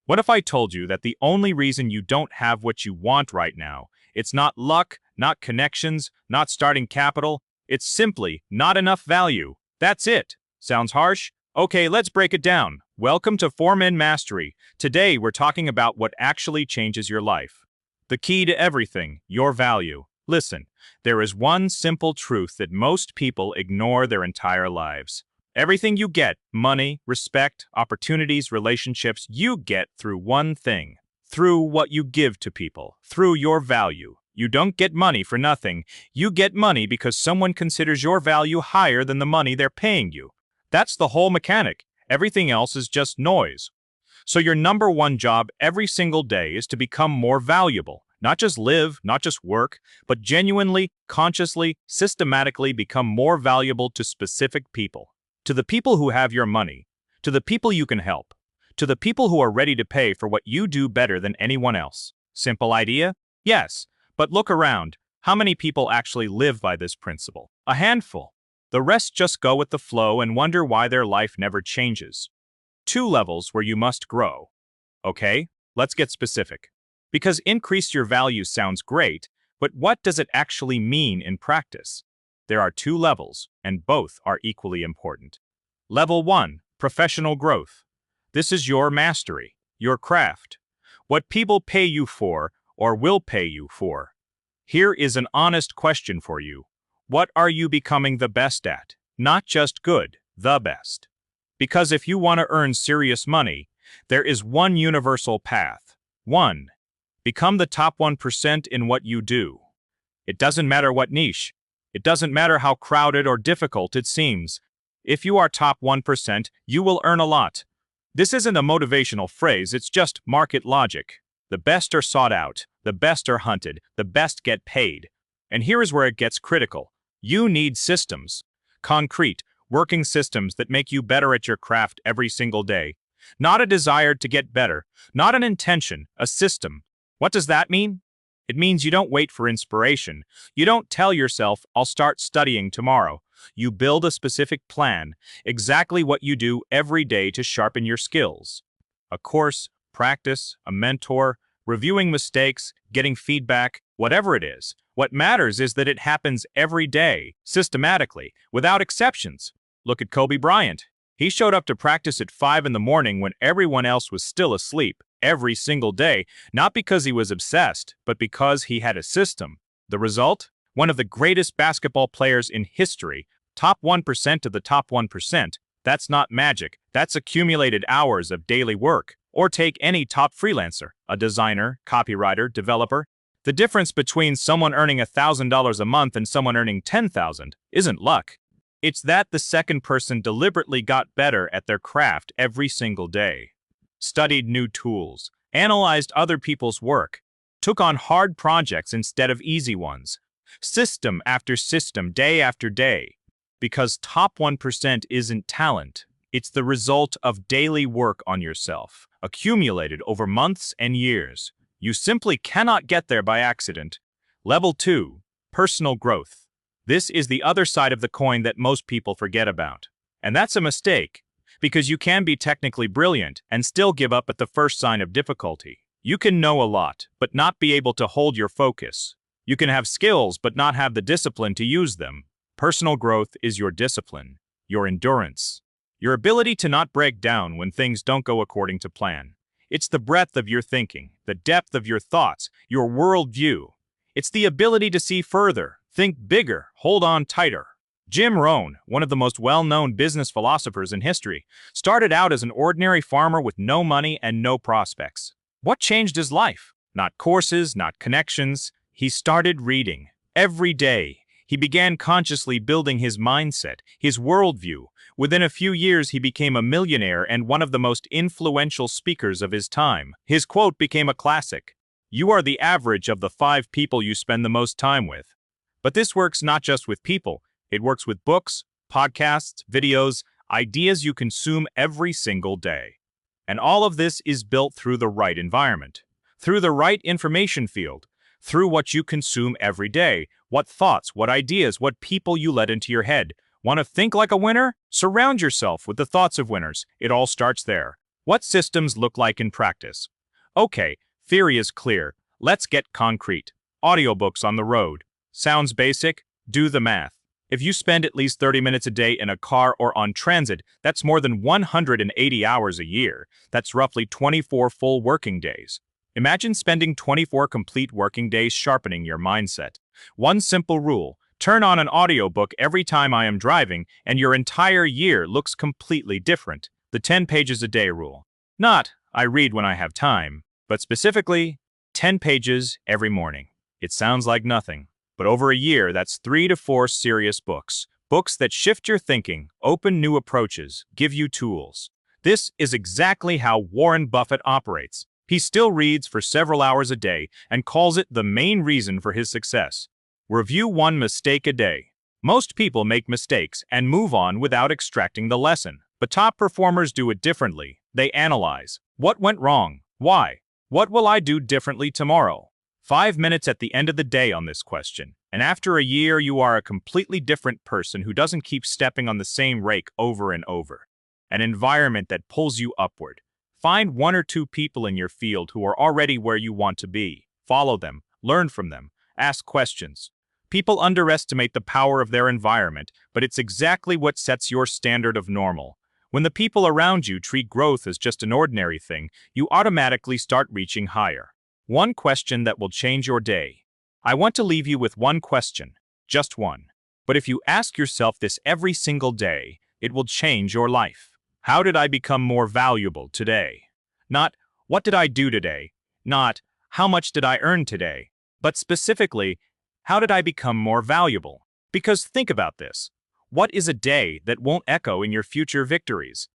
What if I told you that the only reason you don't have what you want right now, it's not luck, not connections, not starting capital, it's simply not enough value. That's it. Sounds harsh? Okay, let's break it down. Welcome to 4Men Mastery. Today we're talking about what actually changes your life. The key to everything, your value. Listen, there is one simple truth that most people ignore their entire lives. Everything you get, money, respect, opportunities, relationships, you get through one thing. Through what you give to people. Through your value. You don't get money for nothing. You get money because someone considers your value higher than the money they're paying you. That's the whole mechanic. Everything else is just noise. So your number one job every single day is to become more valuable. Not just live, not just work, but genuinely, consciously, systematically become more valuable to specific people. To the people who have your money, to the people you can help, to the people who are ready to pay for what you do better than anyone else. Simple idea? Yes, but look around. How many people actually live by this principle? A handful. The rest just go with the flow and wonder why their life never changes. 2 levels where you must grow. Okay, let's get specific. Because increase your value sounds great, but what does it actually mean in practice? There are 2 levels, and both are equally important. Level 1, professional growth. This is your mastery, your craft. What people pay you for or will pay you for. Here is an honest question for you. What are you becoming the best at? Not just good, the best. Because if you want to earn serious money, there is one universal path. 1. Become the top 1% in what you do. It doesn't matter what niche. It doesn't matter how crowded or difficult it seems. If you are top 1%, you will earn a lot. This isn't a motivational phrase, it's just market logic. The best are sought out, the best are hunted, the best get paid. And here is where it gets critical. You need systems. Concrete, working systems that make you better at your craft every single day. Not a desire to get better, not an intention, a system. What does that mean? It means you don't wait for inspiration. You don't tell yourself, I'll start studying tomorrow. You build a specific plan, exactly what you do every day to sharpen your skills. A course, practice, a mentor, reviewing mistakes, getting feedback, whatever it is. What matters is that it happens every day, systematically, without exceptions. Look at Kobe Bryant. He showed up to practice at 5 in the morning when everyone else was still asleep. Every single day, not because he was obsessed, but because he had a system. The result? One of the greatest basketball players in history, top 1% of the top 1%. That's not magic, that's accumulated hours of daily work. Or take any top freelancer, a designer, copywriter, developer. The difference between someone earning $1,000 a month and someone earning $10,000 isn't luck. It's that the second person deliberately got better at their craft every single day. Studied new tools, analyzed other people's work, took on hard projects instead of easy ones, system after system, day after day. Because top 1% isn't talent, it's the result of daily work on yourself, accumulated over months and years. You simply cannot get there by accident. Level 2, personal growth. This is the other side of the coin that most people forget about. And that's a mistake. Because you can be technically brilliant and still give up at the first sign of difficulty. You can know a lot, but not be able to hold your focus. You can have skills, but not have the discipline to use them. Personal growth is your discipline, your endurance, your ability to not break down when things don't go according to plan. It's the breadth of your thinking, the depth of your thoughts, your worldview. It's the ability to see further, think bigger, hold on tighter. Jim Rohn, one of the most well-known business philosophers in history, started out as an ordinary farmer with no money and no prospects. What changed his life? Not courses, not connections. He started reading. Every day, he began consciously building his mindset, his worldview. Within a few years, he became a millionaire and one of the most influential speakers of his time. His quote became a classic. You are the average of the 5 people you spend the most time with. But this works not just with people. It works with books, podcasts, videos, ideas you consume every single day. And all of this is built through the right environment, through the right information field, through what you consume every day, what thoughts, what ideas, what people you let into your head. Want to think like a winner? Surround yourself with the thoughts of winners. It all starts there. What systems look like in practice? Okay, theory is clear. Let's get concrete. Audiobooks on the road. Sounds basic? Do the math. If you spend at least 30 minutes a day in a car or on transit, that's more than 180 hours a year. That's roughly 24 full working days. Imagine spending 24 complete working days sharpening your mindset. One simple rule: turn on an audiobook every time I am driving, and your entire year looks completely different. The 10 pages a day rule. Not, I read when I have time, but specifically, 10 pages every morning. It sounds like nothing, but over a year, that's 3 to 4 serious books. Books that shift your thinking, open new approaches, give you tools. This is exactly how Warren Buffett operates. He still reads for several hours a day and calls it the main reason for his success. Review one mistake a day. Most people make mistakes and move on without extracting the lesson. But top performers do it differently. They analyze. What went wrong? Why? What will I do differently tomorrow? 5 minutes at the end of the day on this question. And after a year, you are a completely different person who doesn't keep stepping on the same rake over and over. An environment that pulls you upward. Find 1 or 2 people in your field who are already where you want to be. Follow them. Learn from them. Ask questions. People underestimate the power of their environment, but it's exactly what sets your standard of normal. When the people around you treat growth as just an ordinary thing, you automatically start reaching higher. One question that will change your day. I want to leave you with one question, just one. But if you ask yourself this every single day, it will change your life. How did I become more valuable today? Not, what did I do today? Not, how much did I earn today? But specifically, how did I become more valuable? Because think about this. What is a day that won't echo in your future victories?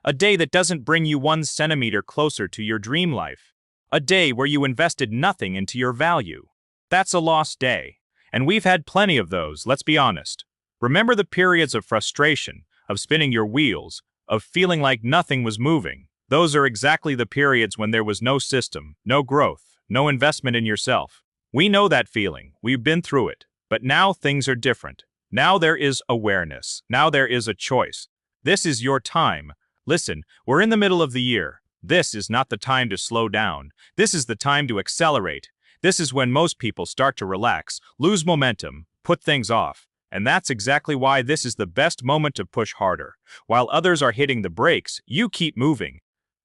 A day that doesn't bring you 1 centimeter closer to your dream life. A day where you invested nothing into your value. That's a lost day. And we've had plenty of those, let's be honest. Remember the periods of frustration, of spinning your wheels, of feeling like nothing was moving. Those are exactly the periods when there was no system, no growth, no investment in yourself. We know that feeling. We've been through it. But now things are different. Now there is awareness. Now there is a choice. This is your time. Listen, we're in the middle of the year. This is not the time to slow down. This is the time to accelerate. This is when most people start to relax, lose momentum, put things off. And that's exactly why this is the best moment to push harder. While others are hitting the brakes, you keep moving.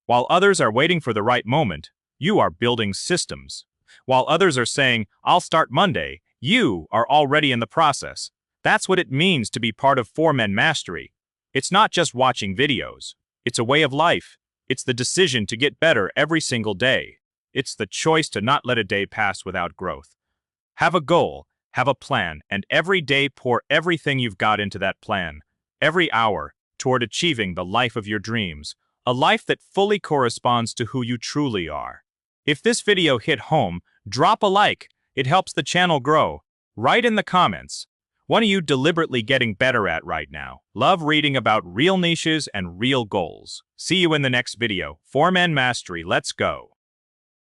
While others are waiting for the right moment, you are building systems. While others are saying, I'll start Monday, you are already in the process. That's what it means to be part of 4Men Mastery. It's not just watching videos. It's a way of life. It's the decision to get better every single day. It's the choice to not let a day pass without growth. Have a goal, have a plan, and every day pour everything you've got into that plan. Every hour toward achieving the life of your dreams. A life that fully corresponds to who you truly are. If this video hit home, drop a like. It helps the channel grow. Write in the comments. What are you deliberately getting better at right now? Love reading about real niches and real goals. See you in the next video. 4Men Mastery, let's go.